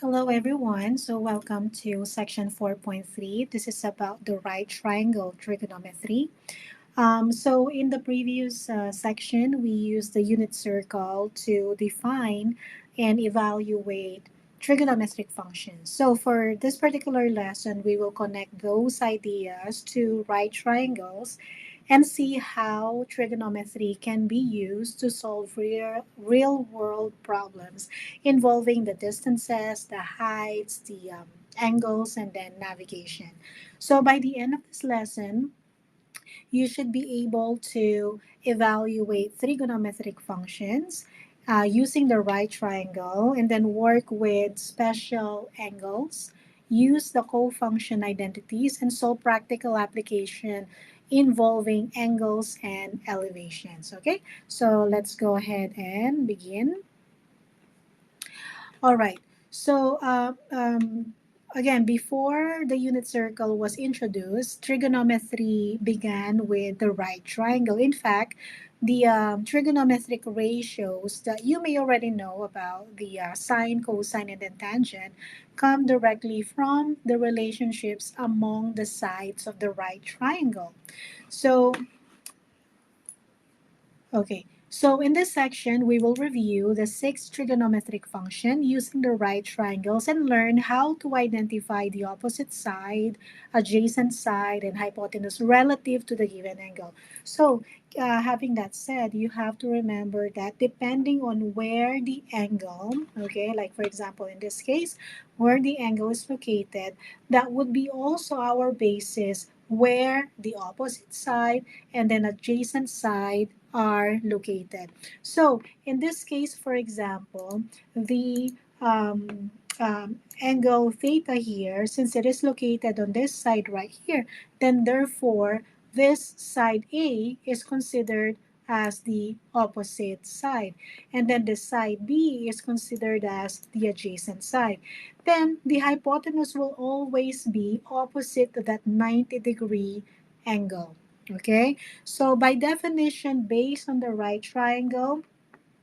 Hello, everyone. So, welcome to section 4.3. This is about the right triangle trigonometry. In the previous section, we used the unit circle to define and evaluate trigonometric functions. So, for this particular lesson, we will connect those ideas to right triangles and see how trigonometry can be used to solve real world problems involving the distances, the heights, the angles, and then navigation. So, by the end of this lesson, you should be able to evaluate trigonometric functions using the right triangle and then work with special angles, use the co-function identities, and solve practical application involving angles and elevations. Okay, so let's go ahead and begin. All right. So, again, before the unit circle was introduced, trigonometry began with the right triangle. In fact, the trigonometric ratios that you may already know about, the sine, cosine, and then tangent, come directly from the relationships among the sides of the right triangle. So, okay, so in this section, we will review the six trigonometric functions using the right triangles and learn how to identify the opposite side, adjacent side, and hypotenuse relative to the given angle. So, having that said, you have to remember that depending on where the angle, okay, like for example in this case, where the angle is located, that would be also our basis where the opposite side and then adjacent side are located. So in this case, for example, the angle theta here, since it is located on this side right here, then therefore this side A is considered as the opposite side. And then the side B is considered as the adjacent side. Then the hypotenuse will always be opposite to that 90-degree angle. Okay, so by definition, based on the right triangle,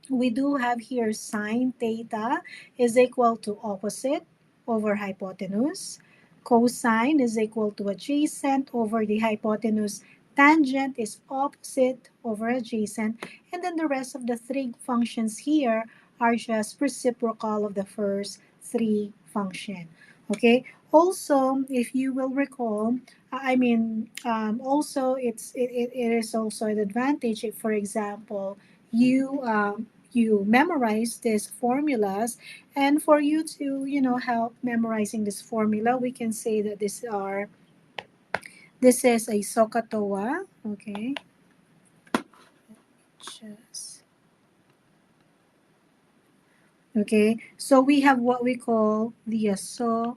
we do have here sine theta is equal to opposite over hypotenuse. Cosine is equal to adjacent over the hypotenuse. Tangent is opposite over adjacent. And then the rest of the three functions here are just reciprocal of the first three function. Okay. Also, if you will recall, also it is also an advantage if, for example, you memorize these formulas, and for you to help memorizing this formula, we can say that this is a SOHCAHTOA. Okay, just okay, so we have what we call the SOHCAHTOA.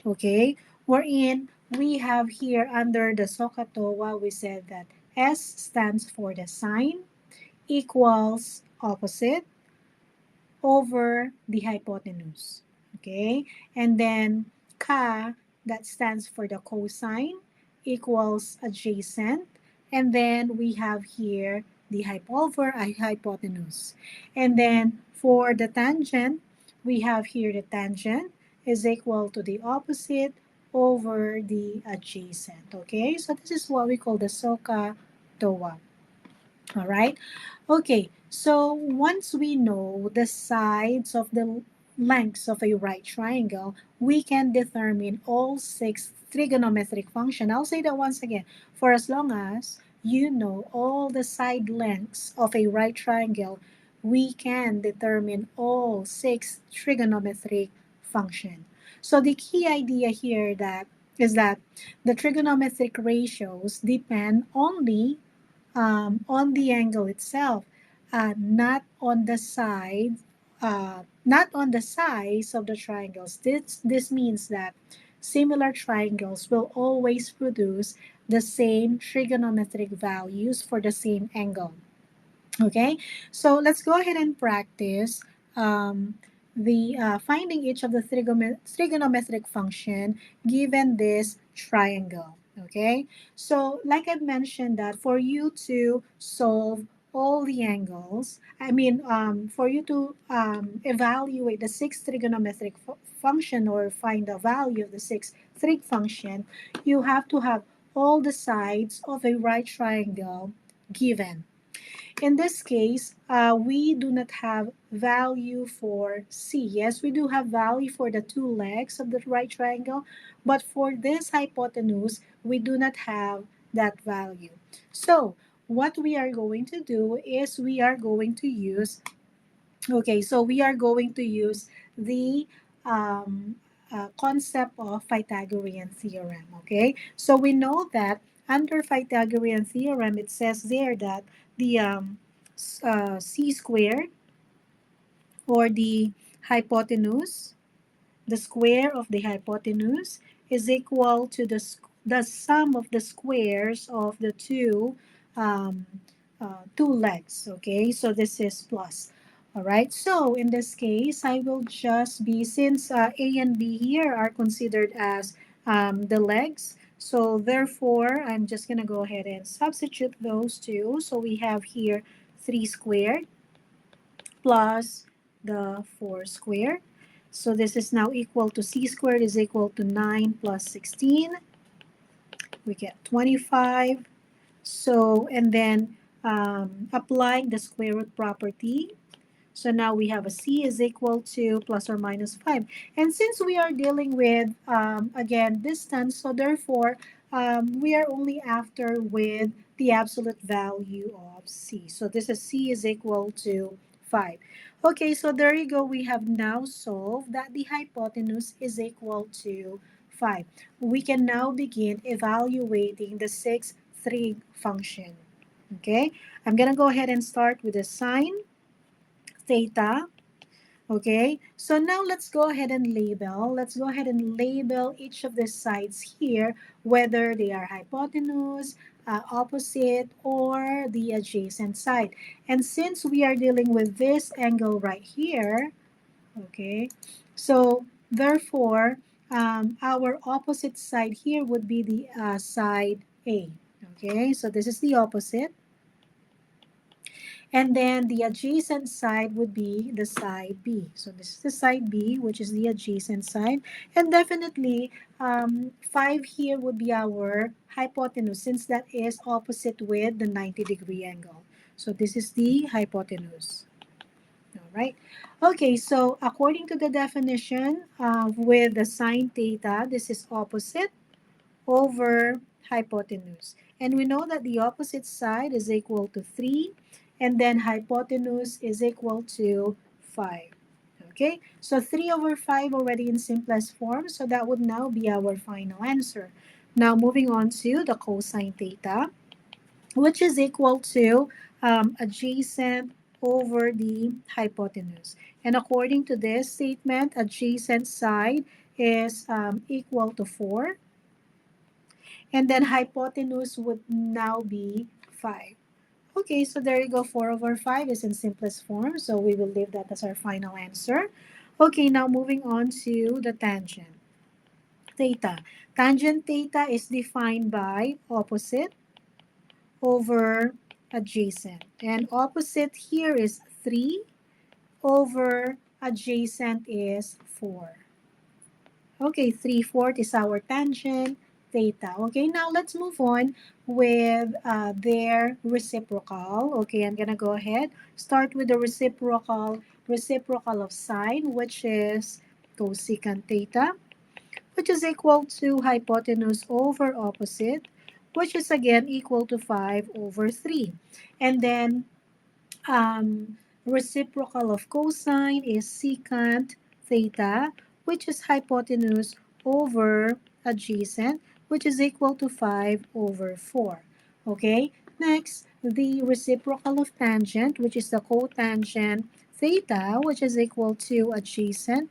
Okay, wherein we have here under the SOHCAHTOA, we said that S stands for the sine equals opposite over the hypotenuse. Okay, and then ka, that stands for the cosine, equals adjacent, and then we have here the over a hypotenuse. And then for the tangent, we have here the tangent is equal to the opposite over the adjacent. Okay, so this is what we call the SOHCAHTOA. All right. Okay. So once we know the sides of the lengths of a right triangle, we can determine all six trigonometric functions. I'll say that once again. For as long as you know all the side lengths of a right triangle, we can determine all six trigonometric functions. So the key idea here that is that the trigonometric ratios depend only on the angle itself, not on the side, not on the size of the triangles. This means that similar triangles will always produce the same trigonometric values for the same angle. Okay, so let's go ahead and practice the finding each of the trigonometric function given this triangle. Okay, so like I mentioned that for you to solve all the angles, for you to evaluate the sixth trigonometric function or find the value of the sixth trig function, you have to have all the sides of a right triangle given. In this case, we do not have value for C. Yes, we do have value for the two legs of the right triangle, but for this hypotenuse, we do not have that value. So, what we are going to do is we are going to use, okay, so we are going to use the um, concept of Pythagorean theorem, okay? So we know that under Pythagorean theorem, it says there that the c squared or the hypotenuse, the square of the hypotenuse is equal to the sum of the squares of the um, two legs. Okay, so this is plus. All right, so in this case, I will just be, since A and B here are considered as the legs, so therefore, I'm just going to go ahead and substitute those two. So we have here 3 squared plus the 4 squared. So this is now equal to c squared is equal to 9 plus 16. We get 25. So, and then applying the square root property. So now we have a c is equal to plus or minus 5. And since we are dealing with, again, distance, so therefore, we are only after with the absolute value of c. So this is c is equal to 5. Okay, so there you go. We have now solved that the hypotenuse is equal to 5. We can now begin evaluating the sixth trig function. Okay, I'm going to go ahead and start with the sine theta. Okay, so now let's go ahead and label. Let's go ahead and label each of the sides here, whether they are hypotenuse, opposite, or the adjacent side. And since we are dealing with this angle right here, okay, so therefore, our opposite side here would be the side A. Okay, so this is the opposite. And then the adjacent side would be the side B. So this is the side B, which is the adjacent side. And definitely, 5 here would be our hypotenuse, since that is opposite with the 90-degree angle. So this is the hypotenuse. All right. Okay, so according to the definition with the sine theta, this is opposite over hypotenuse. And we know that the opposite side is equal to 3, and then hypotenuse is equal to 5. Okay, so 3 over 5 already in simplest form, so that would now be our final answer. Now moving on to the cosine theta, which is equal to adjacent over the hypotenuse. And according to this statement, adjacent side is equal to 4, and then hypotenuse would now be 5. Okay, so there you go. 4 over 5 is in simplest form, so we will leave that as our final answer. Okay, now moving on to the tangent theta. Tangent theta is defined by opposite over adjacent. And opposite here is 3 over adjacent is 4. Okay, 3/4 is our tangent theta. Okay, now let's move on with their reciprocal. Okay, I'm gonna go ahead. Start with the reciprocal of sine, which is cosecant theta, which is equal to hypotenuse over opposite, which is again equal to 5 over 3. And then reciprocal of cosine is secant theta, which is hypotenuse over adjacent, which is equal to 5 over 4. Okay, next, the reciprocal of tangent, which is the cotangent theta, which is equal to adjacent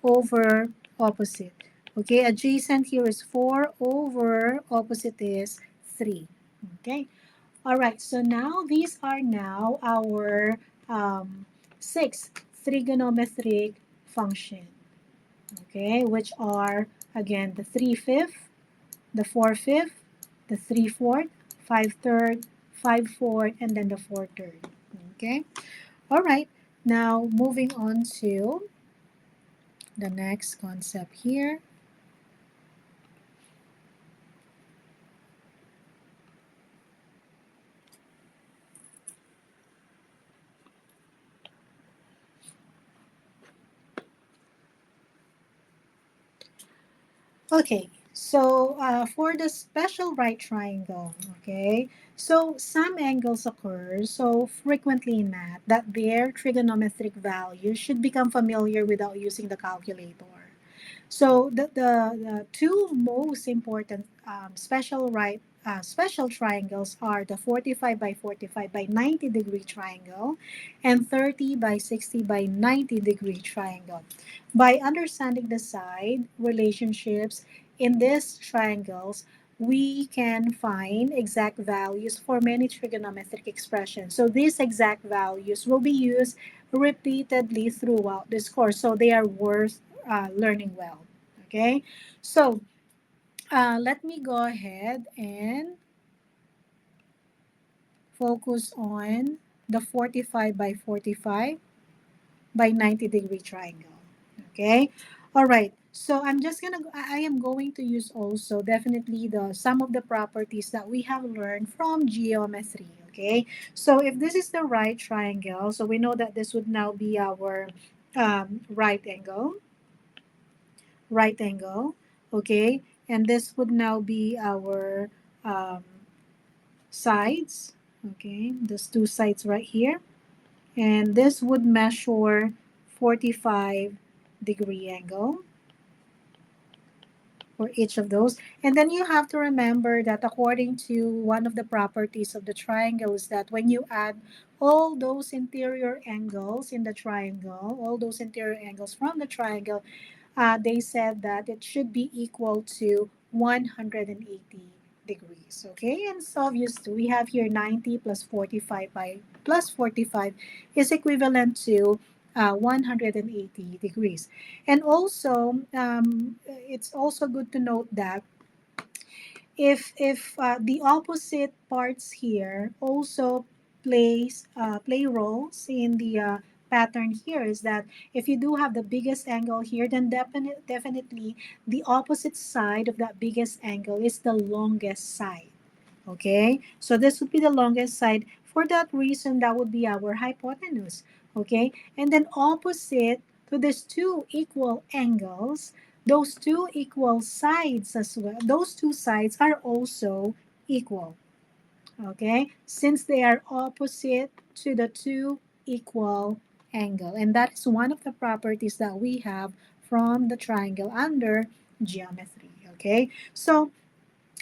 over opposite. Okay, adjacent here is 4 over opposite is 3. Okay, all right, so now these are now our six trigonometric function, okay, which are again the 3/5, the 4/5, the 3/4, 5/3, 5/4, and then the 4/3. Okay. All right. Now moving on to the next concept here. Okay, so for the special right triangle, okay, so some angles occur so frequently in math that their trigonometric values should become familiar without using the calculator. So the two most important special triangles are the 45 by 45 by 90-degree triangle and 30 by 60 by 90-degree triangle. By understanding the side relationships in these triangles, we can find exact values for many trigonometric expressions. So these exact values will be used repeatedly throughout this course. So they are worth learning well. Okay, so let me go ahead and focus on the 45 by 45 by 90-degree triangle. Okay, all right. So I'm just gonna. I am going to use also definitely the some of the properties that we have learned from geometry. Okay, so if this is the right triangle, so we know that this would now be our right angle, right angle, okay? And this would now be our um, sides, okay? Those two sides right here. And this would measure 45-degree angle for each of those. And then you have to remember that according to one of the properties of the triangle is that when you add all those interior angles in the triangle, all those interior angles from the triangle, they said that it should be equal to 180 degrees. Okay, and it's obvious too. We have here 90 plus 45 by plus 45 is equivalent to 180 degrees. And also, it's also good to note that if the opposite parts here also play roles in the pattern here is that if you do have the biggest angle here, then definitely the opposite side of that biggest angle is the longest side. Okay, so this would be the longest side. For that reason, that would be our hypotenuse. Okay, and then opposite to these two equal angles, those two equal sides as well, those two sides are also equal. Okay, since they are opposite to the two equal angle, and that is one of the properties that we have from the triangle under geometry. Okay, so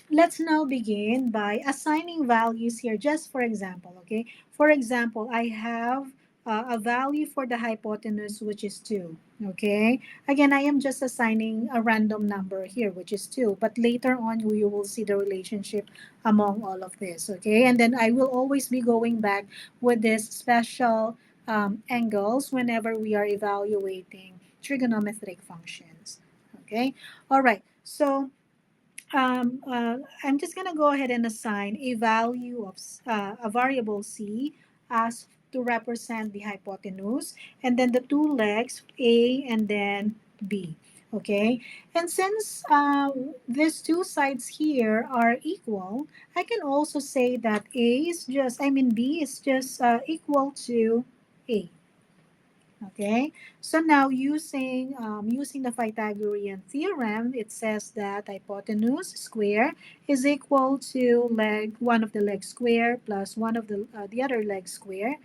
let's now begin by assigning values here, just for example, okay? For example, I have a value for the hypotenuse, which is 2, okay? Again, I am just assigning a random number here, which is 2, but later on, you will see the relationship among all of this, okay? And then I will always be going back with this special angles whenever we are evaluating trigonometric functions, okay? All right, so I'm just going to go ahead and assign a value of a variable c as to represent the hypotenuse, and then the two legs a and then b. Okay, and since these two sides here are equal, I can also say that b is just equal to a. Okay, so now using the Pythagorean theorem, it says that hypotenuse square is equal to one of the legs square plus one of the other leg square,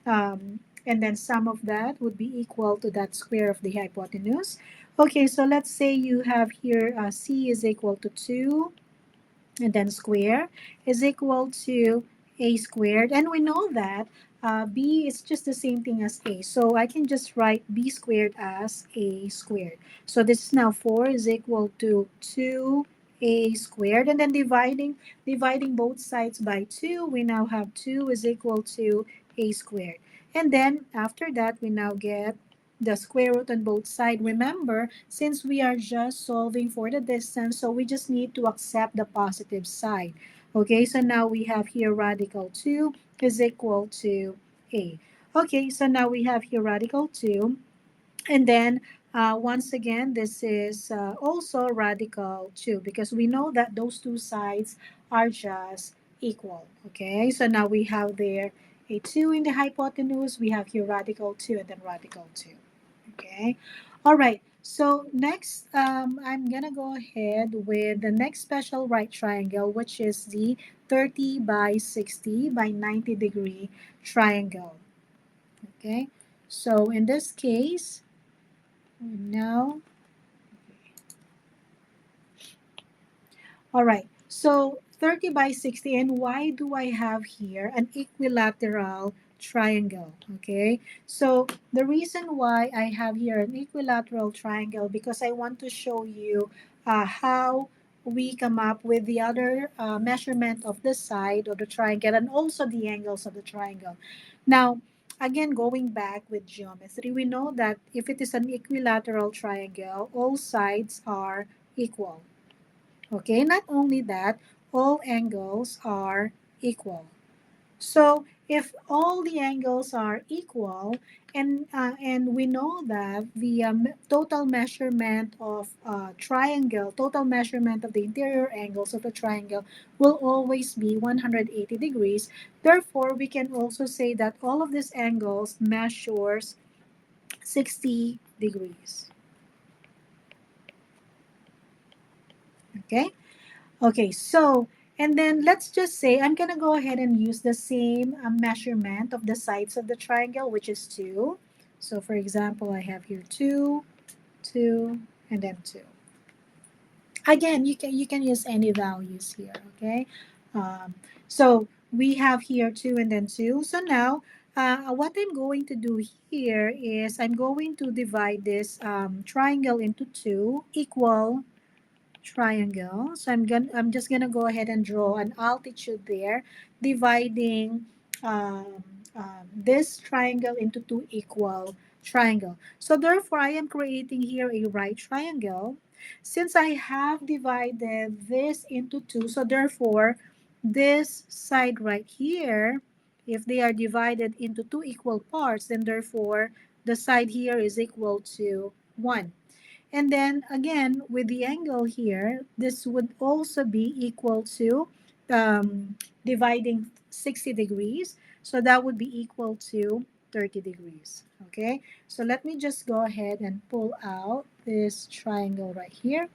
and then sum of that would be equal to that square of the hypotenuse. Okay, so let's say you have here c is equal to 2 and then square is equal to a squared. And we know that b is just the same thing as a. So I can just write b squared as a squared. So this is now 4 is equal to 2a squared. And then dividing both sides by 2, we now have 2 is equal to a squared. And then after that, we now get the square root on both sides. Remember, since we are just solving for the distance, so we just need to accept the positive side. Okay, so now we have here radical 2 is equal to a. Okay, so now we have here radical 2. And then once again, this is also radical 2 because we know that those two sides are just equal. Okay, so now we have there a 2 in the hypotenuse. We have here radical 2 and then radical 2. Okay, all right. So next, I'm going to go ahead with the next special right triangle, which is the 30 by 60 by 90-degree triangle. Okay, so in this case, now, all right. So 30 by 60, and why do I have here an equilateral triangle? Okay. So the reason why I have here an equilateral triangle because I want to show you how we come up with the other measurement of the side of the triangle and also the angles of the triangle. Now, again, going back with geometry, we know that if it is an equilateral triangle, all sides are equal. Okay, not only that, all angles are equal. So if all the angles are equal, and we know that the total measurement of triangle, total measurement of the interior angles of the triangle will always be 180 degrees. Therefore, we can also say that all of these angles measures 60 degrees. Okay. Okay, so, and then let's just say I'm going to go ahead and use the same measurement of the sides of the triangle, which is 2. So, for example, I have here 2, 2, and then 2. Again, you can use any values here, okay? So, we have here 2 and then 2. So now, what I'm going to do here is I'm going to divide this triangle into two equal triangle. So I'm just gonna go ahead and draw an altitude there, dividing this triangle into two equal triangle. So therefore, I am creating here a right triangle. Since I have divided this into two, so therefore, this side right here, if they are divided into two equal parts, then therefore, the side here is equal to 1. And then again, with the angle here, this would also be equal to dividing 60 degrees. So that would be equal to 30 degrees. Okay, so let me just go ahead and pull out this triangle right here.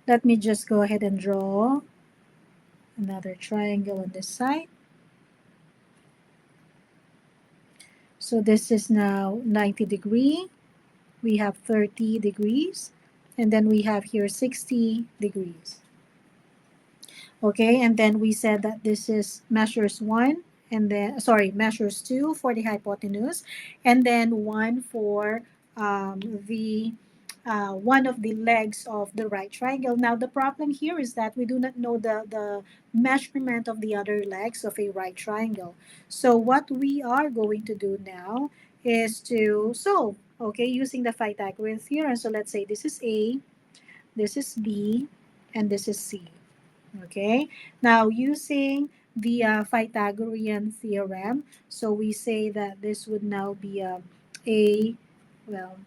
Let me just go ahead and draw another triangle on this side. So this is now 90 degree. We have 30 degrees. And then we have here 60 degrees. Okay, and then we said that this is measures 1 and then, sorry, measures 2 for the hypotenuse and then 1 for the one of the legs of the right triangle. Now the problem here is that we do not know the measurement of the other legs of a right triangle. So what we are going to do now is to solve, okay, using the Pythagorean theorem. So let's say this is A, this is B, and this is C. Okay, now using the Pythagorean theorem, so we say that this would now be a, well,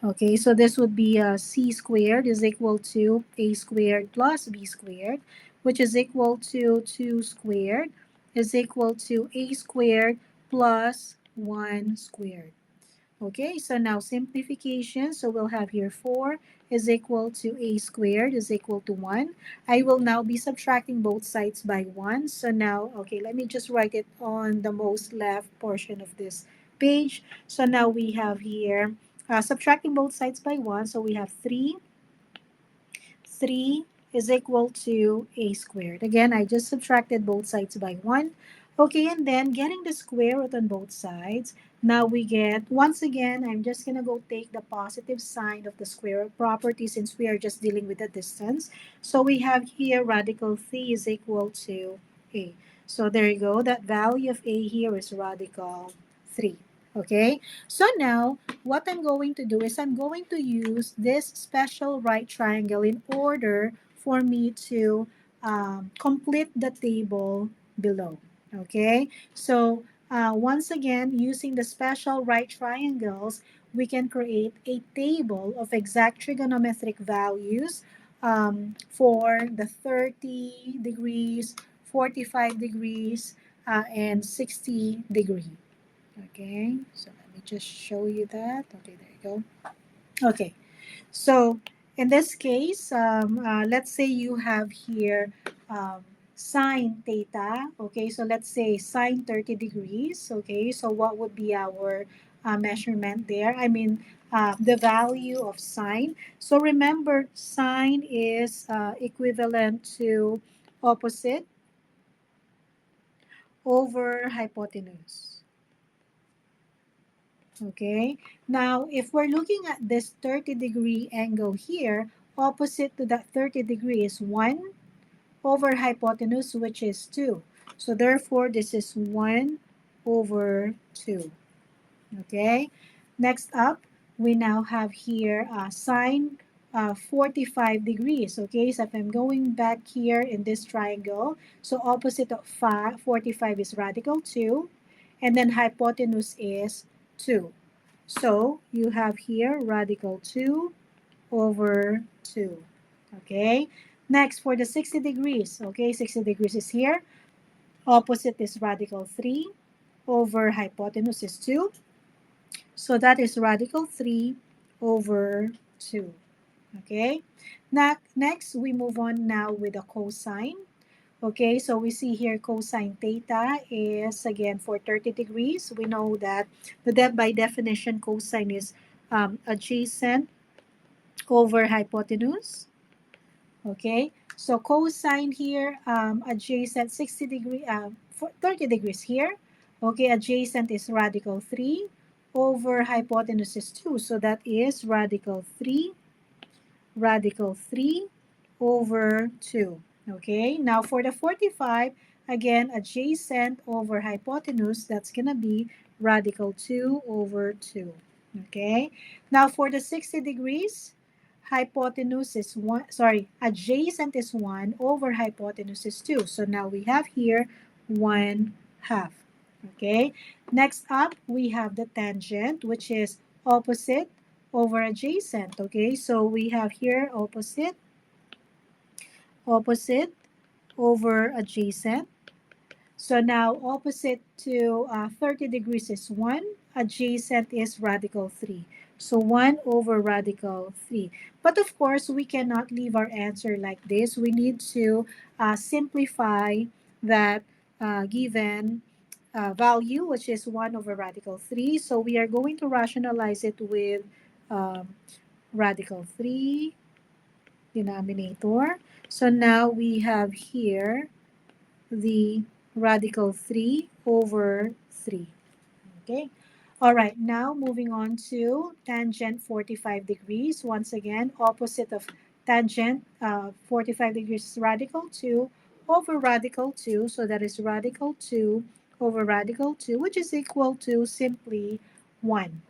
okay, so this would be c squared is equal to a squared plus b squared, which is equal to 2 squared is equal to a squared plus 1 squared. Okay, so now simplification. So we'll have here 4 is equal to a squared is equal to 1. I will now be subtracting both sides by 1. So now, okay, let me just write it on the most left portion of this page. So now we have here subtracting both sides by 1. So we have 3 is equal to a squared. Again, I just subtracted both sides by 1. Okay, and then getting the square root on both sides, now we get, once again, I'm just going to go take the positive sign of the square root property since we are just dealing with the distance. So we have here radical 3 is equal to a. So there you go. That value of a here is radical 3. Okay, so now what I'm going to do is I'm going to use this special right triangle in order for me to complete the table below. Okay, so once again, using the special right triangles, we can create a table of exact trigonometric values for the 30 degrees, 45 degrees, and 60 degree. Okay, so let me just show you that. Okay, there you go. Okay, so in this case, let's say you have here sine theta. Okay, so let's say sine 30 degrees. Okay, so what would be our measurement there? I mean, the value of sine. So remember, sine is equivalent to opposite over hypotenuse. Okay, now if we're looking at this 30-degree angle here, opposite to that 30 degree is 1 over hypotenuse, which is 2. So therefore, this is 1 over 2. Okay, next up, we now have here sine 45 degrees. Okay, so if I'm going back here in this triangle, so opposite of 45 is radical 2, and then hypotenuse is 2. So you have here radical 2 over 2. Okay, next for the 60 degrees. Okay, 60 degrees is here. Opposite is radical 3 over hypotenuse is 2. So that is radical 3 over 2. Okay, next we move on now with the cosine. Okay, so we see here cosine theta is again for 30 degrees. We know that by definition cosine is adjacent over hypotenuse. Okay, so cosine here adjacent 60 degree 30 degrees here. Okay, adjacent is radical 3 over hypotenuse is 2. So that is radical 3 over 2. Okay, now for the 45, again, adjacent over hypotenuse, that's going to be radical 2 over 2. Okay, now for the 60 degrees, hypotenuse is 1, sorry, adjacent is 1 over hypotenuse is 2. So now we have here 1 half. Okay, next up, we have the tangent, which is opposite over adjacent. Okay, so we have here opposite over adjacent. So now opposite to 30 degrees is 1, adjacent is radical 3. So 1 over radical 3. But of course, we cannot leave our answer like this. We need to simplify that given value, which is 1 over radical 3. So we are going to rationalize it with um, radical 3 denominator. So now we have here the radical 3 over 3. Okay. All right, now moving on to tangent 45 degrees. Once again, opposite of tangent 45 degrees is radical 2 over radical 2. So that is radical 2 over radical 2, which is equal to simply 1.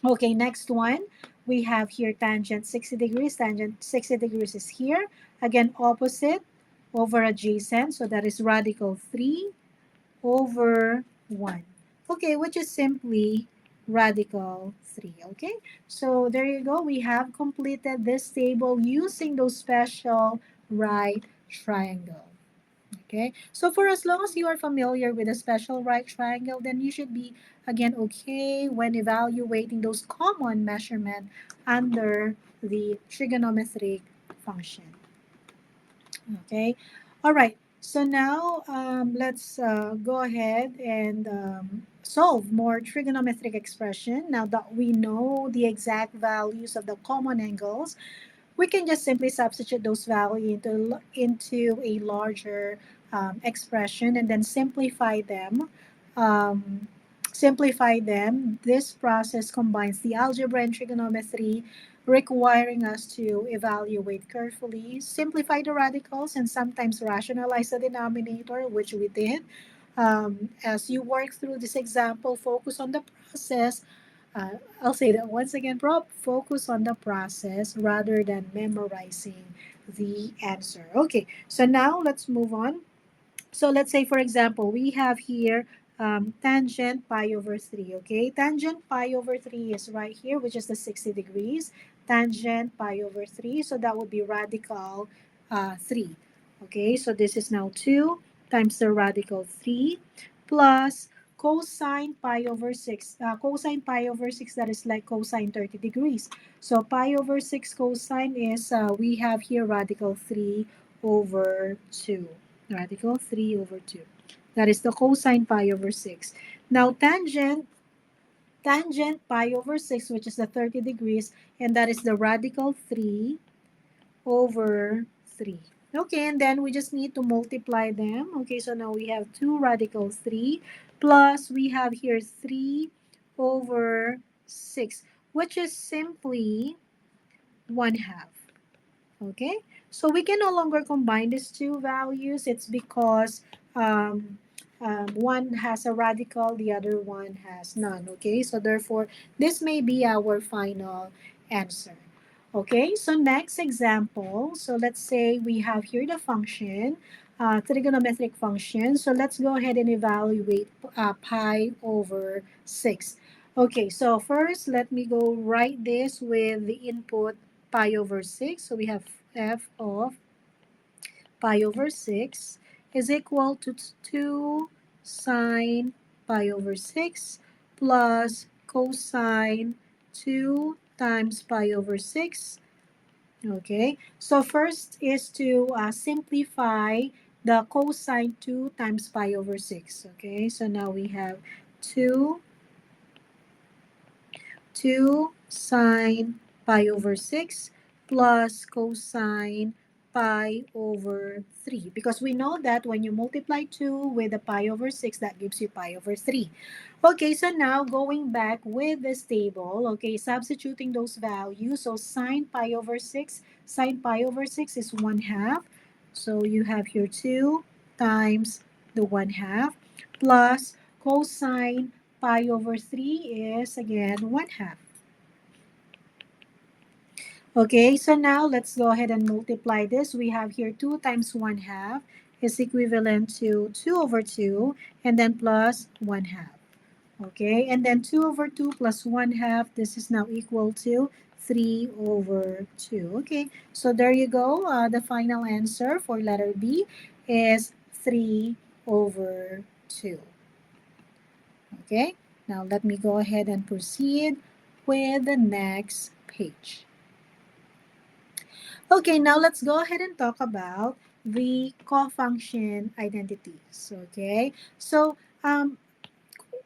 Okay, next one. We have here tangent 60 degrees. Tangent 60 degrees is here. Again, opposite over adjacent. So that is radical 3 over 1. Okay, which is simply radical 3. Okay, so there you go. We have completed this table using those special right triangle. Okay, so for as long as you are familiar with a special right triangle, then you should be again okay when evaluating those common measurement under the trigonometric function. Okay, all right. So now let's go ahead and solve more trigonometric expression. Now that we know the exact values of the common angles, we can just simply substitute those values into a larger expression and then Um, simplify them. This process combines the algebra and trigonometry, requiring us to evaluate carefully, simplify the radicals, and sometimes rationalize the denominator, which we did. As you work through this example, focus on the process I'll say that once again, focus on the process rather than memorizing the answer. Okay, so now let's move on. So let's say, for example, we have here tangent pi over 3, okay? Tangent pi over 3 is right here, which is the 60 degrees. Tangent pi over 3, so that would be radical 3. Okay, so this is now 2 times the radical 3 plus cosine pi over 6. Cosine pi over 6, that is like cosine 30 degrees. So pi over 6 cosine is, we have here radical 3 over 2. Radical 3 over 2. That is the cosine pi over 6. Now tangent pi over 6, which is the 30 degrees, and that is the radical 3 over 3. Okay, and then we just need to multiply them. Okay, so now we have 2 radical 3 plus we have here 3 over 6, which is simply 1 half. Okay, so we can no longer combine these two values. It's because one has a radical, the other one has none. Okay, so therefore, this may be our final answer. Okay, so next example. So let's say we have here the function, trigonometric function. So let's go ahead and evaluate pi over 6. Okay, so first let me go write this with the input pi over 6. So we have f of pi over 6 is equal to 2 sine pi over 6 plus cosine 2 times pi over 6. Okay, so first is to simplify the cosine 2 times pi over 6. Okay, so now we have 2 2 sine pi over 6 plus cosine pi over 3. Because we know that when you multiply 2 with the pi over 6, that gives you pi over 3. Okay, so now going back with this table, okay, substituting those values. So sine pi over 6 is 1 half. So you have here 2 times the 1 half plus cosine pi over 3 is again 1 half. Okay, so now let's go ahead and multiply this. We have here 2 times 1 half is equivalent to 2 over 2 and then plus 1 half. Okay, and then 2 over 2 plus 1 half, this is now equal to 3 over 2. Okay, so there you go. The final answer for letter B is 3 over 2. Okay, now let me go ahead and proceed with the next page. Okay, now let's go ahead and talk about the co-function identities. Okay, so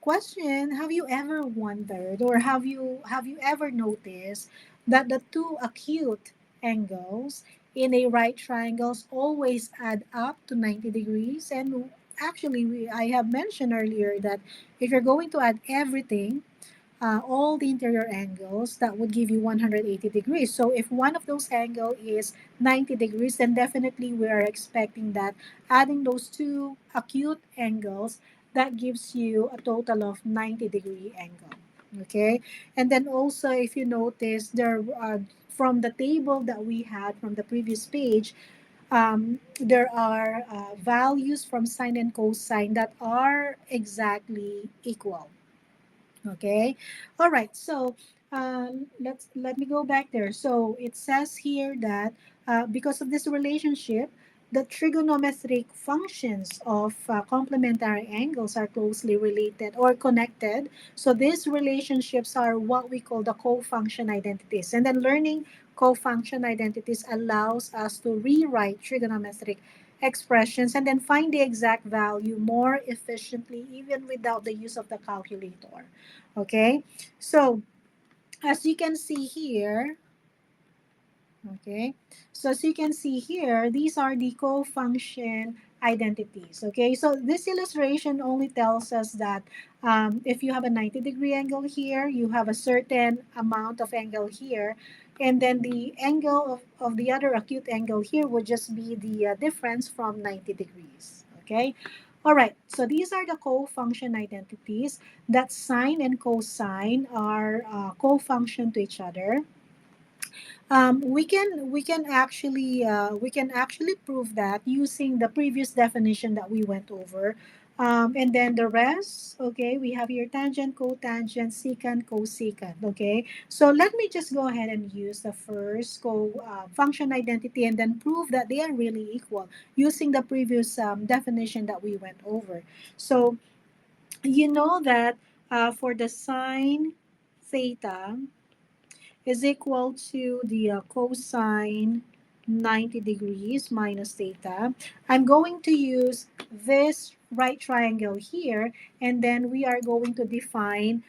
question: have you ever wondered, or have you ever noticed that the two acute angles in a right triangles always add up to 90 degrees? And actually, I have mentioned earlier that if you're going to add everything, all the interior angles, that would give you 180 degrees. So if one of those angle is 90 degrees, then definitely we are expecting that adding those two acute angles, that gives you a total of 90-degree angle. Okay, and then also if you notice there from the table that we had from the previous page, there are values from sine and cosine that are exactly equal. Okay, all right. So let me go back there. So it says here that because of this relationship, the trigonometric functions of complementary angles are closely related or connected. So these relationships are what we call the co-function identities. And then learning co-function identities allows us to rewrite trigonometric expressions and then find the exact value more efficiently, even without the use of the calculator. Okay, so as you can see here, okay, so as you can see here, these are the co-function identities. Okay, so this illustration only tells us that if you have a 90-degree angle here, you have a certain amount of angle here, and then the angle of the other acute angle here would just be the difference from 90 degrees. Okay, All right, so these are the co-function identities that sine and cosine are co-function to each other. We can actually prove that using the previous definition that we went over, and then the rest. Okay, we have here tangent, cotangent, secant, cosecant. Okay, so let me just go ahead and use the first function identity and then prove that they are really equal using the previous definition that we went over. So you know that for the sine theta is equal to the cosine 90 degrees minus theta. I'm going to use this right triangle here, and then we are going to define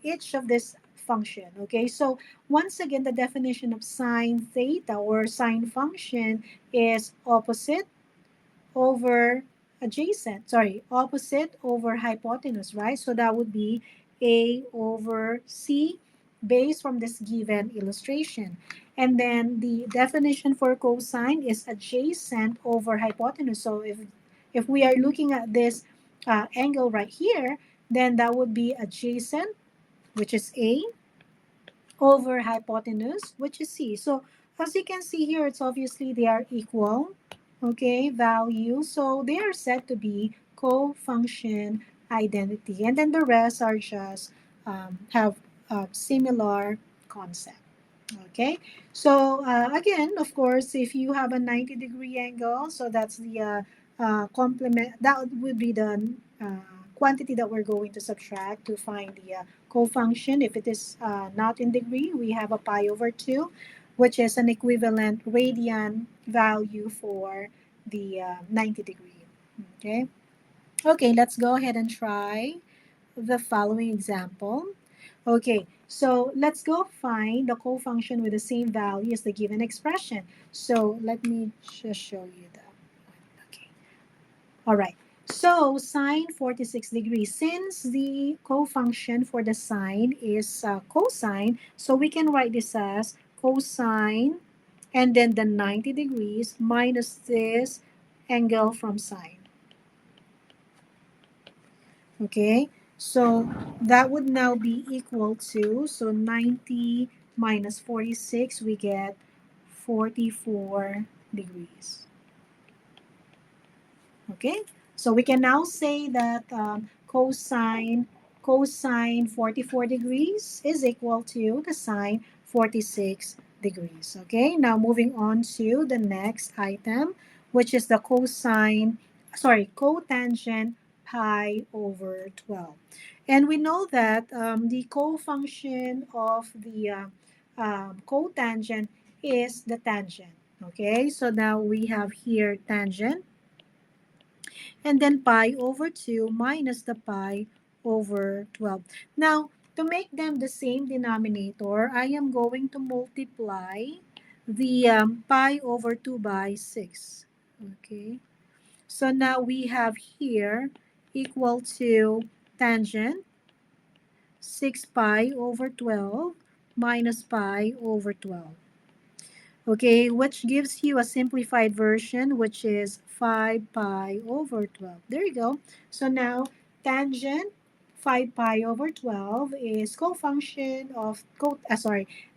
each of this function. Okay, so once again, the definition of sine theta or sine function is opposite over opposite over hypotenuse, right? So that would be A over C based from this given illustration. And then the definition for cosine is adjacent over hypotenuse. So if we are looking at this angle right here, then that would be adjacent, which is A, over hypotenuse, which is C. So as you can see here, it's obviously they are equal, okay, value. So they are said to be co-function identity. And then the rest are just have a similar concept. Okay, so again, of course, if you have a 90-degree angle, so that's the complement, that would be the quantity that we're going to subtract to find the cofunction. If it is not in degree, we have a pi over 2, which is an equivalent radian value for the 90 degree. Okay, okay, let's go ahead and try the following example. Okay, so let's go find the cofunction with the same value as the given expression. So let me just show you that. Okay, all right. So sine 46 degrees, since the cofunction for the sine is cosine, so we can write this as cosine and then the 90 degrees minus this angle from sine. Okay, so that would now be equal to, so 90 minus 46, we get 44 degrees. Okay, so we can now say that cosine 44 degrees is equal to the sine 46 degrees. Okay, now moving on to the next item, which is the cotangent pi over 12. And we know that the cofunction of the cotangent is the tangent. Okay, so now we have here tangent and then pi over 2 minus the pi over 12. Now, to make them the same denominator, I am going to multiply the pi over 2 by 6. Okay, so now we have here equal to tangent 6 pi over 12 minus pi over 12. Okay, which gives you a simplified version, which is 5 pi over 12. There you go. So now tangent 5 pi over 12 is cofunction of,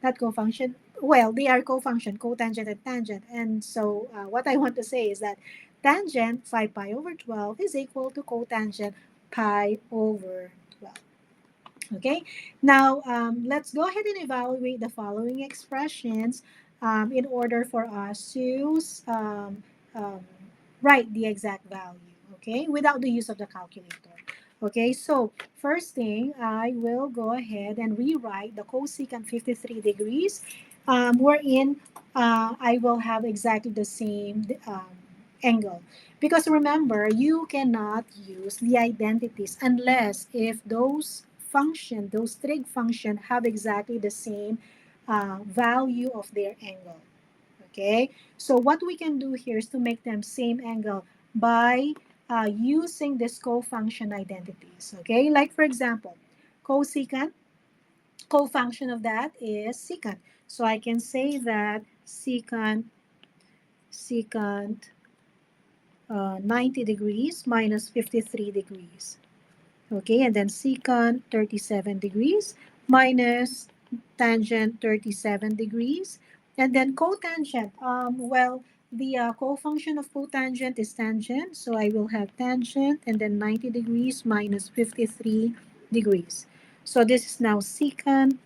not cofunction. Well, they are cofunction, cotangent and tangent. And so what I want to say is that tangent 5 pi over 12 is equal to cotangent pi over 12. Okay, now let's go ahead and evaluate the following expressions in order for us to um, write the exact value, okay, without the use of the calculator. Okay, so first thing, I will go ahead and rewrite the cosecant 53 degrees, wherein I will have exactly the same angle. Because remember, you cannot use the identities unless if those trig function have exactly the same value of their angle. Okay, so what we can do here is to make them same angle by using this cofunction identities. Okay, like for example, cosecant, cofunction of that is secant. So I can say that secant 90 degrees minus 53 degrees. Okay, and then secant 37 degrees minus tangent 37 degrees. And then cotangent. Well, the cofunction of cotangent is tangent. So I will have tangent and then 90 degrees minus 53 degrees. So this is now secant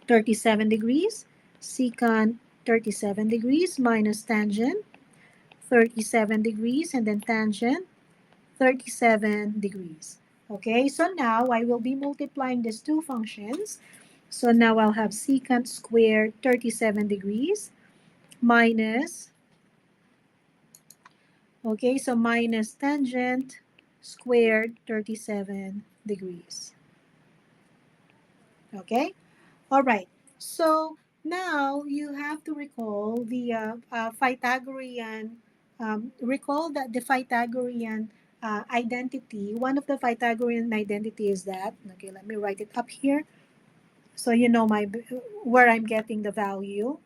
37 degrees. Secant 37 degrees minus tangent 37 degrees and then tangent 37 degrees. Okay, so now I will be multiplying these two functions. So now I'll have secant squared 37 degrees minus, okay, so minus tangent squared 37 degrees. Okay, all right. So now you have to recall the Pythagorean, recall that the Pythagorean identity, one of the Pythagorean identity is that, okay, let me write it up here so you know where I'm getting the value.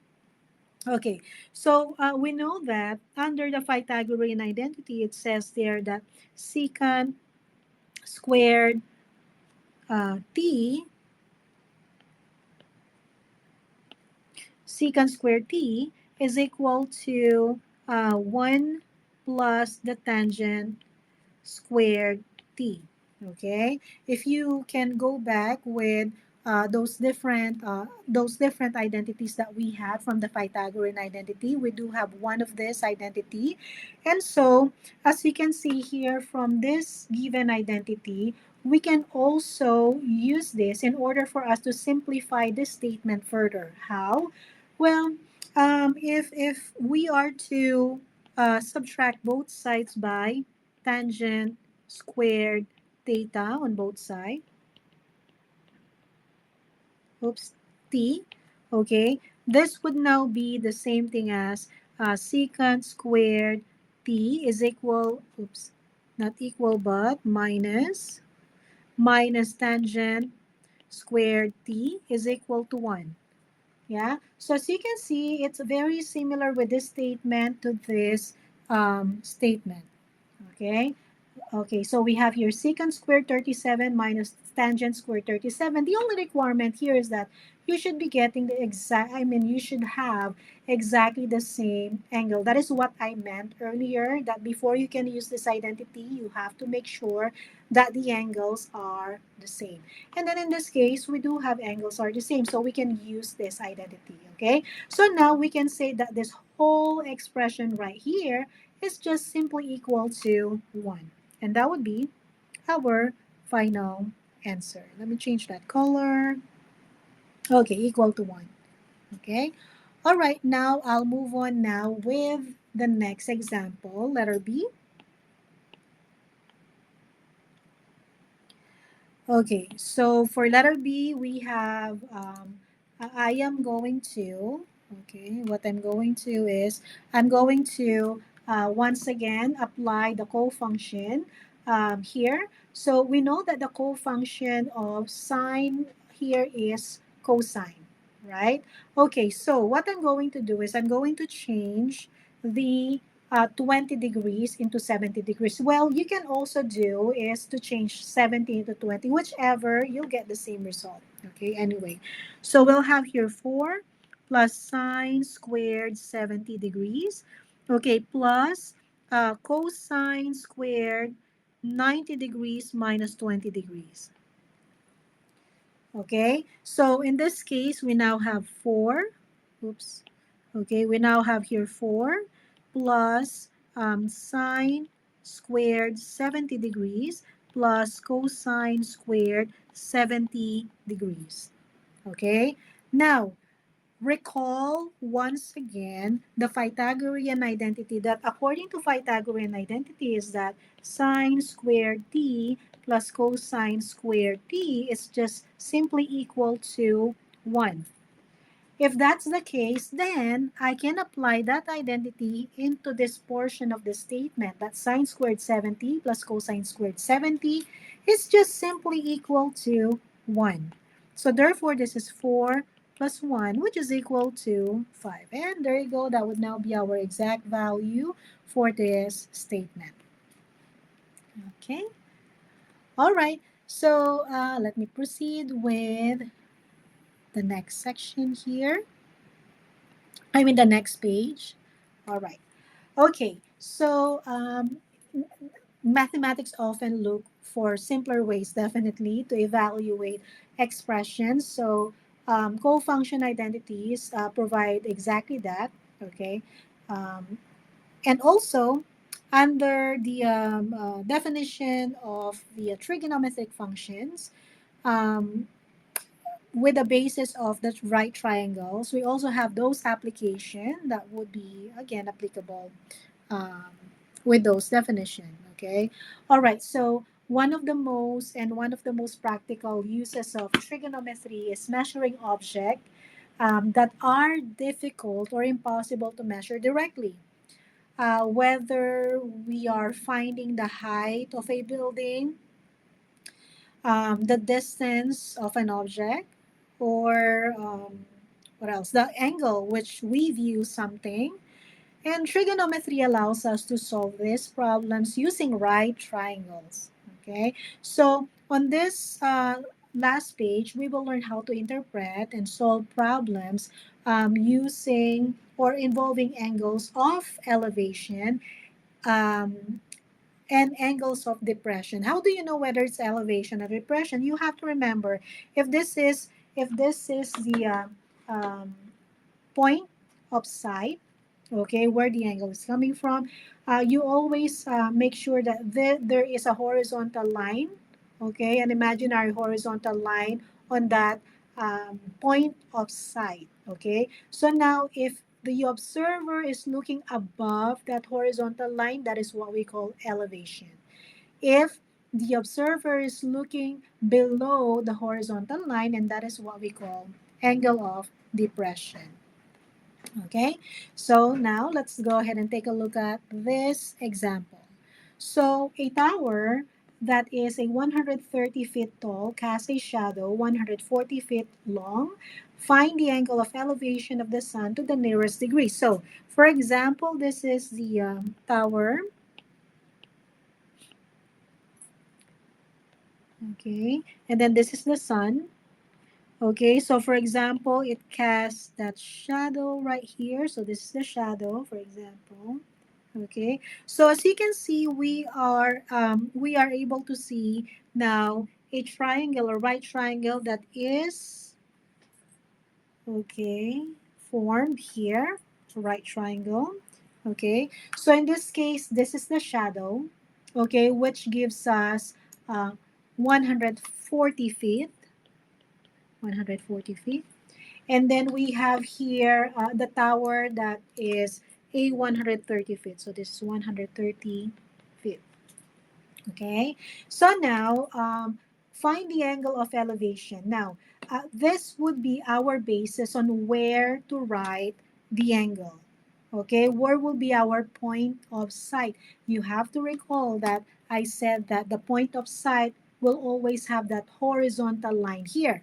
Okay, so we know that under the Pythagorean identity, it says there that secant squared t, secant squared t is equal to 1 plus the tangent squared t. Okay, if you can go back with those different identities that we had from the Pythagorean identity, we do have one of this identity, and so as you can see here from this given identity, we can also use this in order for us to simplify this statement further. How? Well, if we are to subtract both sides by tangent squared theta on both sides, oops, t, okay, this would now be the same thing as secant squared t is equal, oops, not equal but minus tangent squared t is equal to 1. Yeah, so as you can see, it's very similar with this statement to this statement. Okay, okay, so we have here secant squared 37 minus tangent squared 37. The only requirement here is that you should be getting the exact, I mean, you should have exactly the same angle. That is what I meant earlier, that before you can use this identity, you have to make sure that the angles are the same. And then in this case, we do have angles are the same, so we can use this identity, okay? So now we can say that this whole expression right here is just simply equal to 1. And that would be our final answer. Let me change that color. Okay, equal to 1. Okay. All right, now I'll move on now with the next example, letter B. Okay, so for letter B, we have, I am going to, okay, what I'm going to is, I'm going to once again apply the co-function here. So we know that the co-function of sine here is cosine, right? Okay, so what I'm going to do is I'm going to change the 20 degrees into 70 degrees. Well, you can also do is to change 70 into 20, whichever, you'll get the same result. Okay, anyway. So we'll have here 4 plus sine squared 70 degrees. Okay, plus cosine squared 90 degrees minus 20 degrees. Okay, so in this case, we now have 4. Oops. Okay, we now have here 4 plus sine squared 70 degrees plus cosine squared 70 degrees. Okay, now recall once again the Pythagorean identity, that according to Pythagorean identity is that sine squared t plus cosine squared t is just simply equal to 1. If that's the case, then I can apply that identity into this portion of the statement, that sine squared 70 plus cosine squared 70 is just simply equal to 1. So therefore, this is 4 plus 1, which is equal to 5. And there you go. That would now be our exact value for this statement. Okay. All right. So let me proceed with the next section here. I mean, the next page. All right. Okay. So mathematics often look for simpler ways, definitely, to evaluate expressions. So co-function identities provide exactly that. Okay. Um, and also, under the definition of the trigonometric functions, um, with the basis of the right triangles, we also have those application that would be again applicable um, with those definition. Okay, all right. So one of the most practical uses of trigonometry is measuring object that are difficult or impossible to measure directly. Whether we are finding the height of a building, the distance of an object, or what else? The angle which we view something. And trigonometry allows us to solve these problems using right triangles. Okay, so on this last page, we will learn how to interpret and solve problems using or involving angles of elevation um, and angles of depression. How do you know whether it's elevation or depression? You have to remember if this is the um, point of sight, okay, where the angle is coming from, you always make sure that there is a horizontal line, okay, an imaginary horizontal line on that point of sight, okay. So now if the observer is looking above that horizontal line, that is what we call elevation. If the observer is looking below the horizontal line, and that is what we call angle of depression. Okay, so now let's go ahead and take a look at this example. So a tower that is a 130 feet tall casts a shadow 140 feet long. Find the angle of elevation of the sun to the nearest degree. So, for example, this is the tower. Okay, and then this is the sun. Okay, so for example, it casts that shadow right here. So this is the shadow, for example. Okay, so as you can see, we are able to see now a triangle, a right triangle that is okay formed here, right triangle. Okay, so in this case, this is the shadow. Okay, which gives us 140 feet, 140 feet. And then we have here the tower that is a 130 feet. So this is 130 feet. Okay. So now find the angle of elevation. Now this would be our basis on where to write the angle. Okay. Where will be our point of sight? You have to recall that I said that the point of sight will always have that horizontal line here.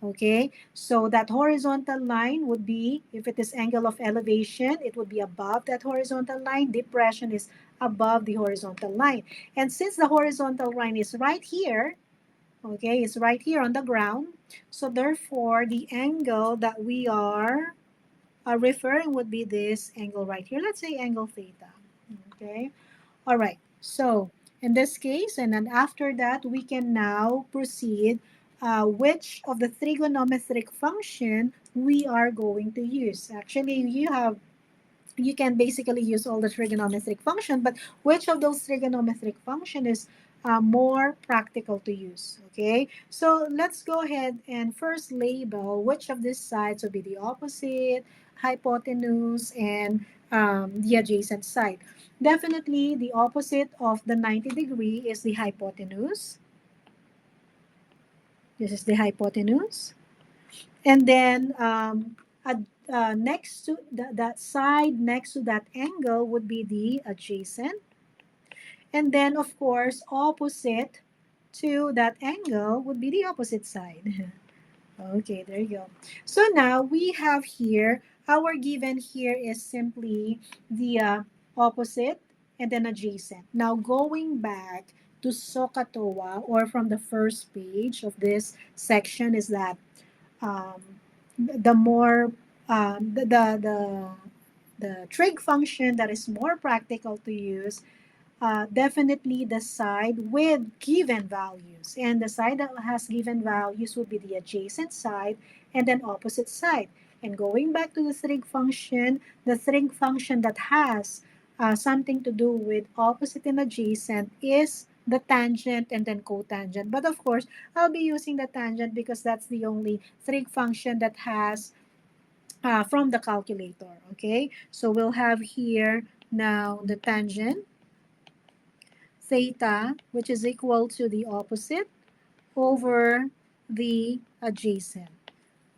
Okay, so that horizontal line would be, if it is angle of elevation, it would be above that horizontal line. Depression is above the horizontal line. And since the horizontal line is right here, okay, it's right here on the ground, so therefore the angle that we are referring would be this angle right here. Let's say angle theta. Okay, all right. So in this case, and then after that, we can now proceed which of the trigonometric function we are going to use. Actually, you can basically use all the trigonometric function, but which of those trigonometric function is more practical to use? Okay, so let's go ahead and first label which of these sides will be the opposite, hypotenuse, and the adjacent side. Definitely, the opposite of the 90-degree is the hypotenuse. This is the hypotenuse. And then next to that side, next to that angle would be the adjacent. And then, of course, opposite to that angle would be the opposite side. Okay, there you go. So now we have here, our given here is simply the opposite and then adjacent. Now going back to SOHCAHTOA, or from the first page of this section, is that um, the more the trig function that is more practical to use, definitely the side with given values. And the side that has given values would be the adjacent side and then opposite side. And going back to the trig function that has something to do with opposite and adjacent is the tangent and then cotangent. But of course, I'll be using the tangent because that's the only trig function that has from the calculator. Okay, so we'll have here now the tangent theta, which is equal to the opposite over the adjacent.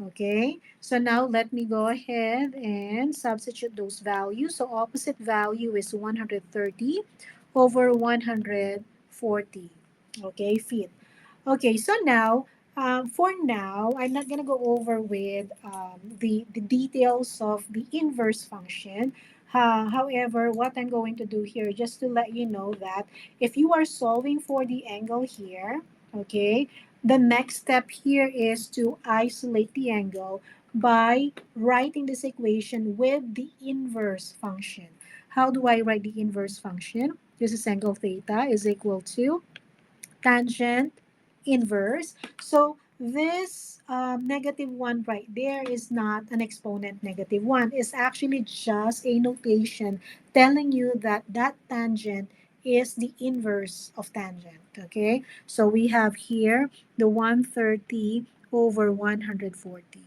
Okay, so now let me go ahead and substitute those values. So opposite value is 130 over 140, okay, feet. Okay, so now, for now, I'm not going to go over with the details of the inverse function. However, what I'm going to do here, just to let you know that if you are solving for the angle here, okay, the next step here is to isolate the angle by writing this equation with the inverse function. How do I write the inverse function? This is angle theta is equal to tangent inverse. So this negative 1 right there is not an exponent negative 1. It's actually just a notation telling you that that tangent is the inverse of tangent. Okay, so we have here the 130 over 140.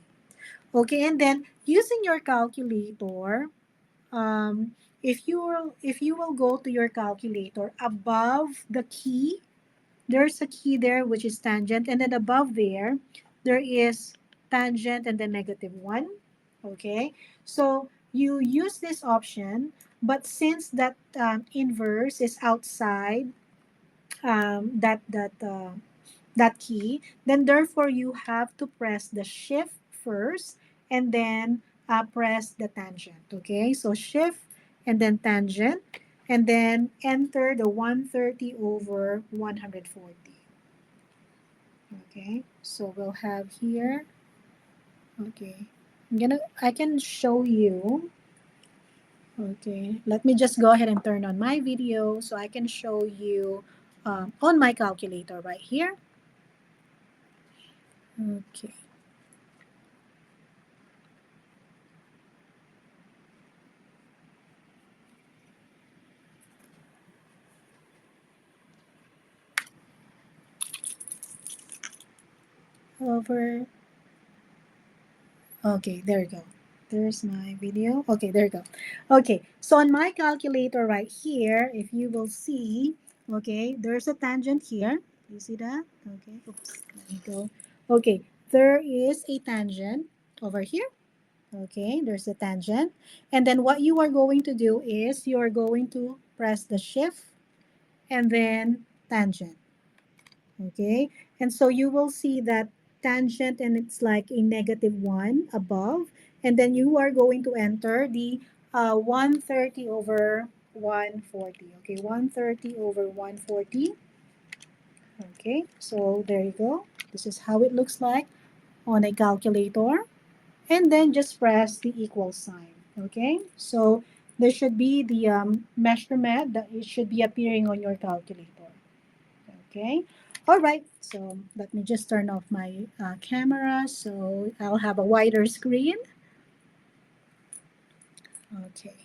Okay, and then using your calculator, if you will go to your calculator above the key, there's a key there which is tangent, and then above there is tangent and then negative 1. Okay, so you use this option, but since that inverse is outside that key, then therefore you have to press the shift first and then press the tangent. Okay, so shift and then tangent, and then enter the 130 over 140. Okay, so we'll have here, okay, I can show you. Okay, let me just go ahead and turn on my video so I can show you on my calculator right here. Okay, over, okay, there you go. There's my video. Okay, there you go. Okay, so on my calculator right here, if you will see, okay, there's a tangent here. You see that? Okay, oops, let me go. Okay, there is a tangent over here. Okay, there's a tangent. And then what you are going to do is you're going to press the shift and then tangent. Okay, and so you will see that tangent and it's like a negative 1 above, and then you are going to enter the 130 over 140. Okay, 130 over 140. Okay, so there you go. This is how it looks like on a calculator. And then just press the equal sign. Okay, so there should be the measurement that it should be appearing on your calculator. Okay, all right, so let me just turn off my camera so I'll have a wider screen. Okay,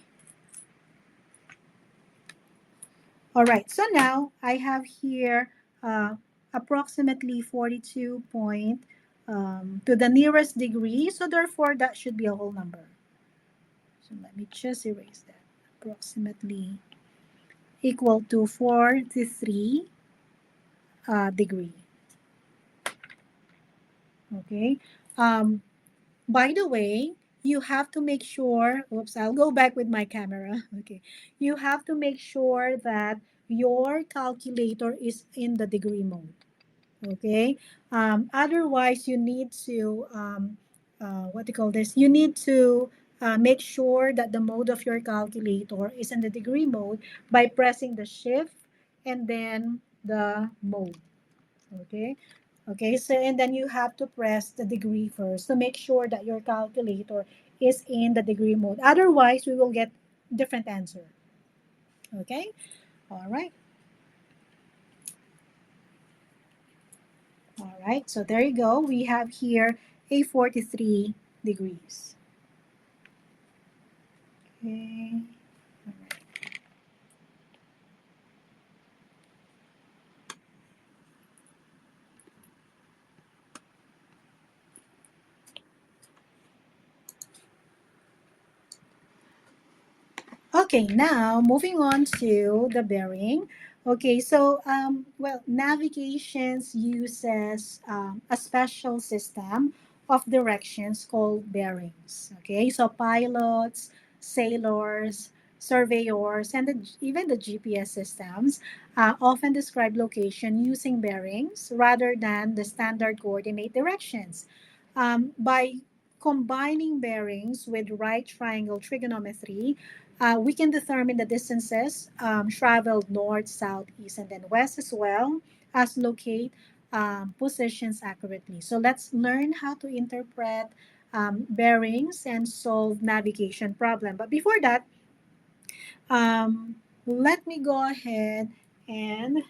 all right, so now I have here approximately 42 point to the nearest degree, so therefore that should be a whole number. So let me just erase that. Approximately equal to 43 degree. Okay. Um, by the way, you have to make sure, oops, I'll go back with my camera. Okay. You have to make sure that your calculator is in the degree mode. Okay. Otherwise, you need to what do you call this? You need to make sure that the mode of your calculator is in the degree mode by pressing the shift and then the mode. Okay. Okay. So and then you have to press the degree first to make sure that your calculator is in the degree mode. Otherwise, we will get different answer. Okay. All right. All right, so there you go. We have here a 43 degrees. Okay. Okay, now moving on to the bearing. Okay, so well, navigations uses a special system of directions called bearings. Okay, so pilots, sailors, surveyors, and even the GPS systems often describe location using bearings rather than the standard coordinate directions. By combining bearings with right triangle trigonometry, we can determine the distances traveled north, south, east, and then west as well as locate positions accurately. So let's learn how to interpret bearings and solve navigation problem. But before that, um, let me go ahead and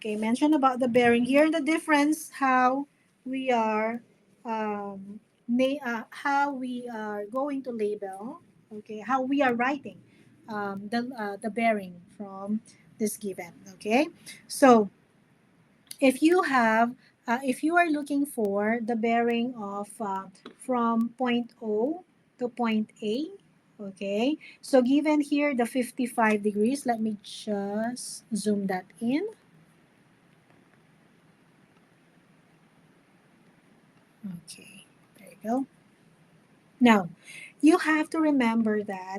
mention about the bearing here. The difference how we are how we are going to label, how we are writing the bearing from this given. Okay, so if you are looking for the bearing of from point O to point A, okay, so given here the 55 degrees, let me just zoom that in. Okay, there you go. Now, you have to remember that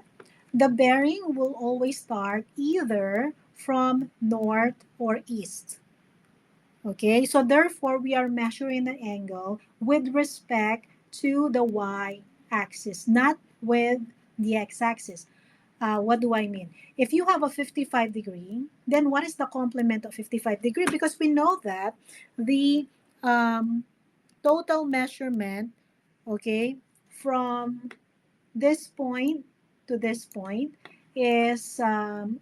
the bearing will always start either from north or east. Okay, so therefore we are measuring the angle with respect to the y-axis, not with the x-axis. What do I mean? If you have a 55 degree, then what is the complement of 55 degree? Because we know that the um, total measurement, okay, from this point to this point is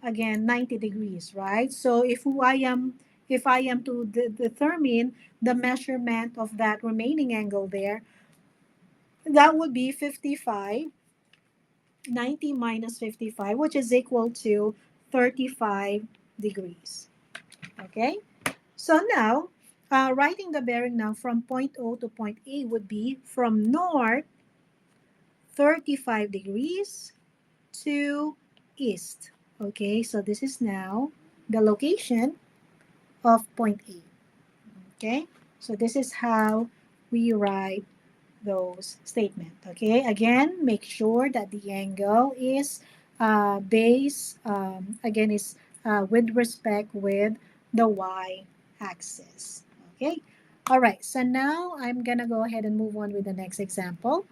again 90 degrees, right? So if I am to determine the measurement of that remaining angle there, that would be 55, 90 minus 55, which is equal to 35 degrees. Okay, so now writing the bearing now from point O to point A would be from north 35 degrees to east. Okay, so this is now the location of point A. Okay, so this is how we write those statements. Okay, again, make sure that the angle is again, is with respect with the y-axis. Okay, all right, so now I'm gonna go ahead and move on with the next example.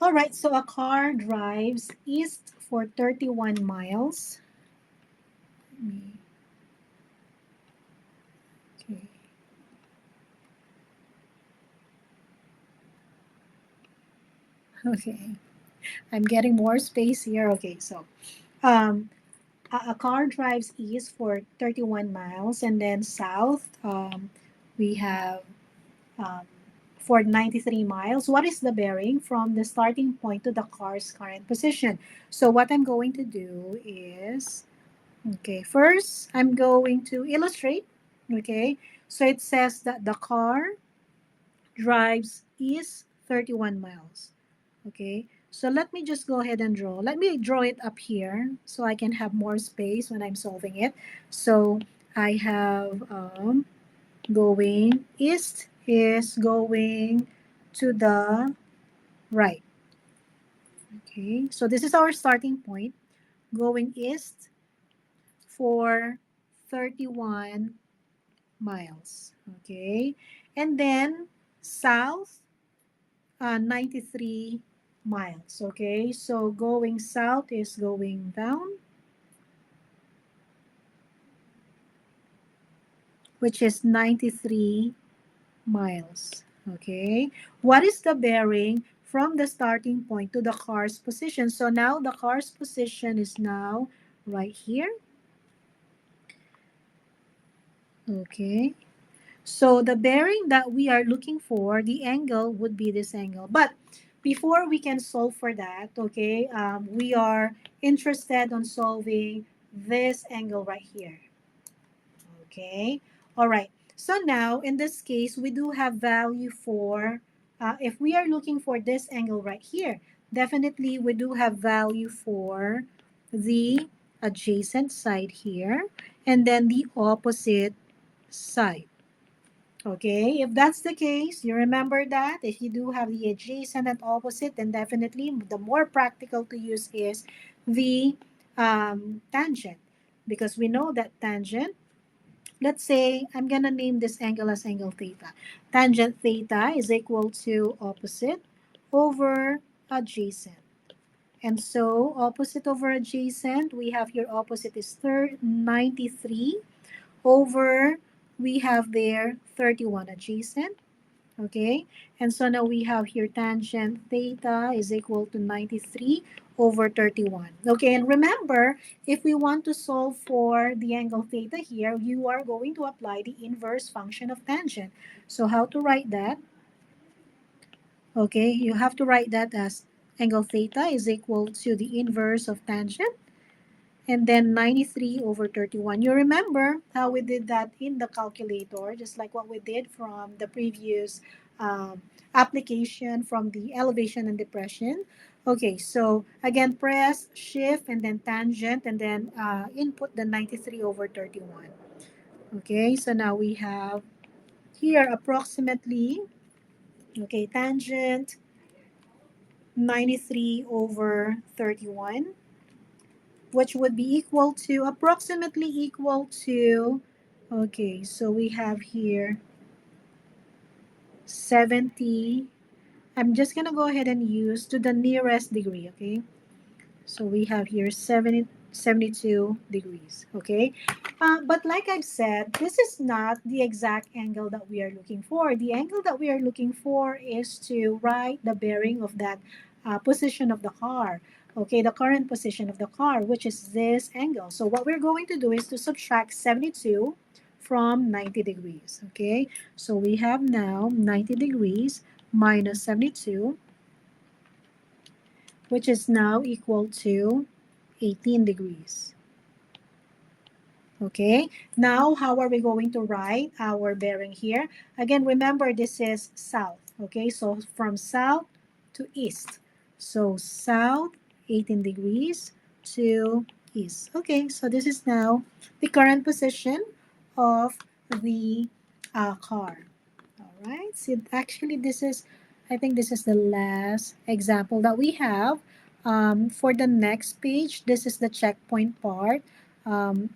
All right, so a car drives east for 31 miles. Okay. Okay. I'm getting more space here. Okay, so um, a car drives east for 31 miles and then south we have um, for 93 miles. What is the bearing from the starting point to the car's current position? So what I'm going to do is, okay, first I'm going to illustrate. Okay, so it says that the car drives east 31 miles. Okay, so let me just go ahead and draw. Let me draw it up here so I can have more space when I'm solving it. So I have going east is going to the Right. Okay, so this is our starting point. Going east for 31 miles. Okay, and then south 93 miles. Okay, so going south is going down, which is 93 miles. Okay, what is the bearing from the starting point to the car's position? So now the car's position is now right here. Okay, so the bearing that we are looking for, the angle would be this angle. But before we can solve for that, okay, we are interested on solving this angle right here. Okay, all right. So now in this case, we do have value for, if we are looking for this angle right here, definitely we do have value for the adjacent side here and then the opposite side. Okay, if that's the case, you remember that if you do have the adjacent and opposite, then definitely the more practical to use is the tangent, because we know that tangent, let's say I'm gonna name this angle as angle theta. Tangent theta is equal to opposite over adjacent. And so opposite over adjacent, we have here opposite is 93 over, we have there 31 adjacent. Okay, and so now we have here tangent theta is equal to 93 over 31. Okay, and remember, if we want to solve for the angle theta here, you are going to apply the inverse function of tangent. So how to write that? Okay, you have to write that as angle theta is equal to the inverse of tangent and then 93 over 31. You remember how we did that in the calculator, just like what we did from the previous application from the elevation and depression. Okay, so again, press shift and then tangent and then input the 93 over 31. Okay, so now we have here approximately, okay, tangent 93 over 31, which would be equal to approximately equal to, okay, so we have here 70. I'm just gonna go ahead and use to the nearest degree. Okay, so we have here 72 degrees. Okay, but like I've said, this is not the exact angle that we are looking for. The angle that we are looking for is to write the bearing of that position of the car. Okay, the current position of the car, which is this angle. So what we're going to do is to subtract 72 from 90 degrees. Okay, so we have now 90 degrees minus 72, which is now equal to 18 degrees. Okay, now how are we going to write our bearing here? Again, remember this is south. Okay, so from south to east. So south 18 degrees to east. Okay, so this is now the current position of the car. All right, so actually this is, I think this is the last example that we have. For the next page, this is the checkpoint part.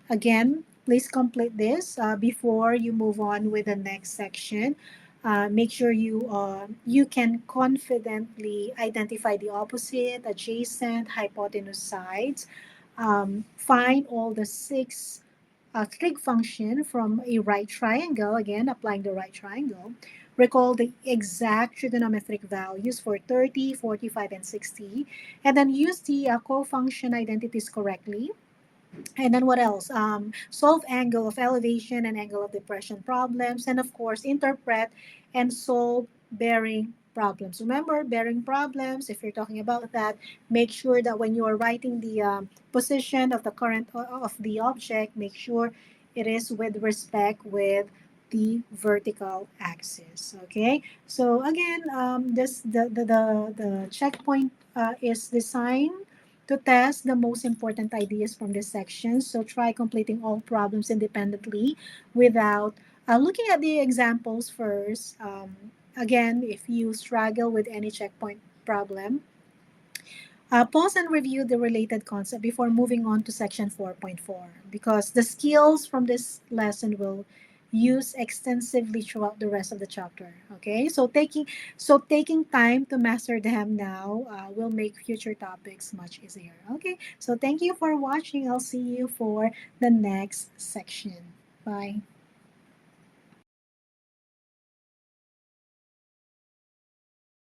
Again, please complete this before you move on with the next section. Make sure you can confidently identify the opposite, adjacent, hypotenuse sides. Find all the six trig function from a right triangle, again, applying the right triangle. Recall the exact trigonometric values for 30, 45, and 60, and then use the co-function identities correctly. And then what else? Solve angle of elevation and angle of depression problems, and of course, interpret and solve bearing problems. Remember, bearing problems, if you're talking about that, make sure that when you are writing the position of the current of the object, make sure it is with respect with the vertical axis. Okay, so again, the checkpoint is designed to test the most important ideas from this section. So try completing all problems independently without looking at the examples first. Again, if you struggle with any checkpoint problem. Pause and review the related concept before moving on to section 4.4 because the skills from this lesson will use extensively throughout the rest of the chapter. Okay, so taking time to master them now will make future topics much easier. Okay, so thank you for watching. I'll see you for the next section. Bye.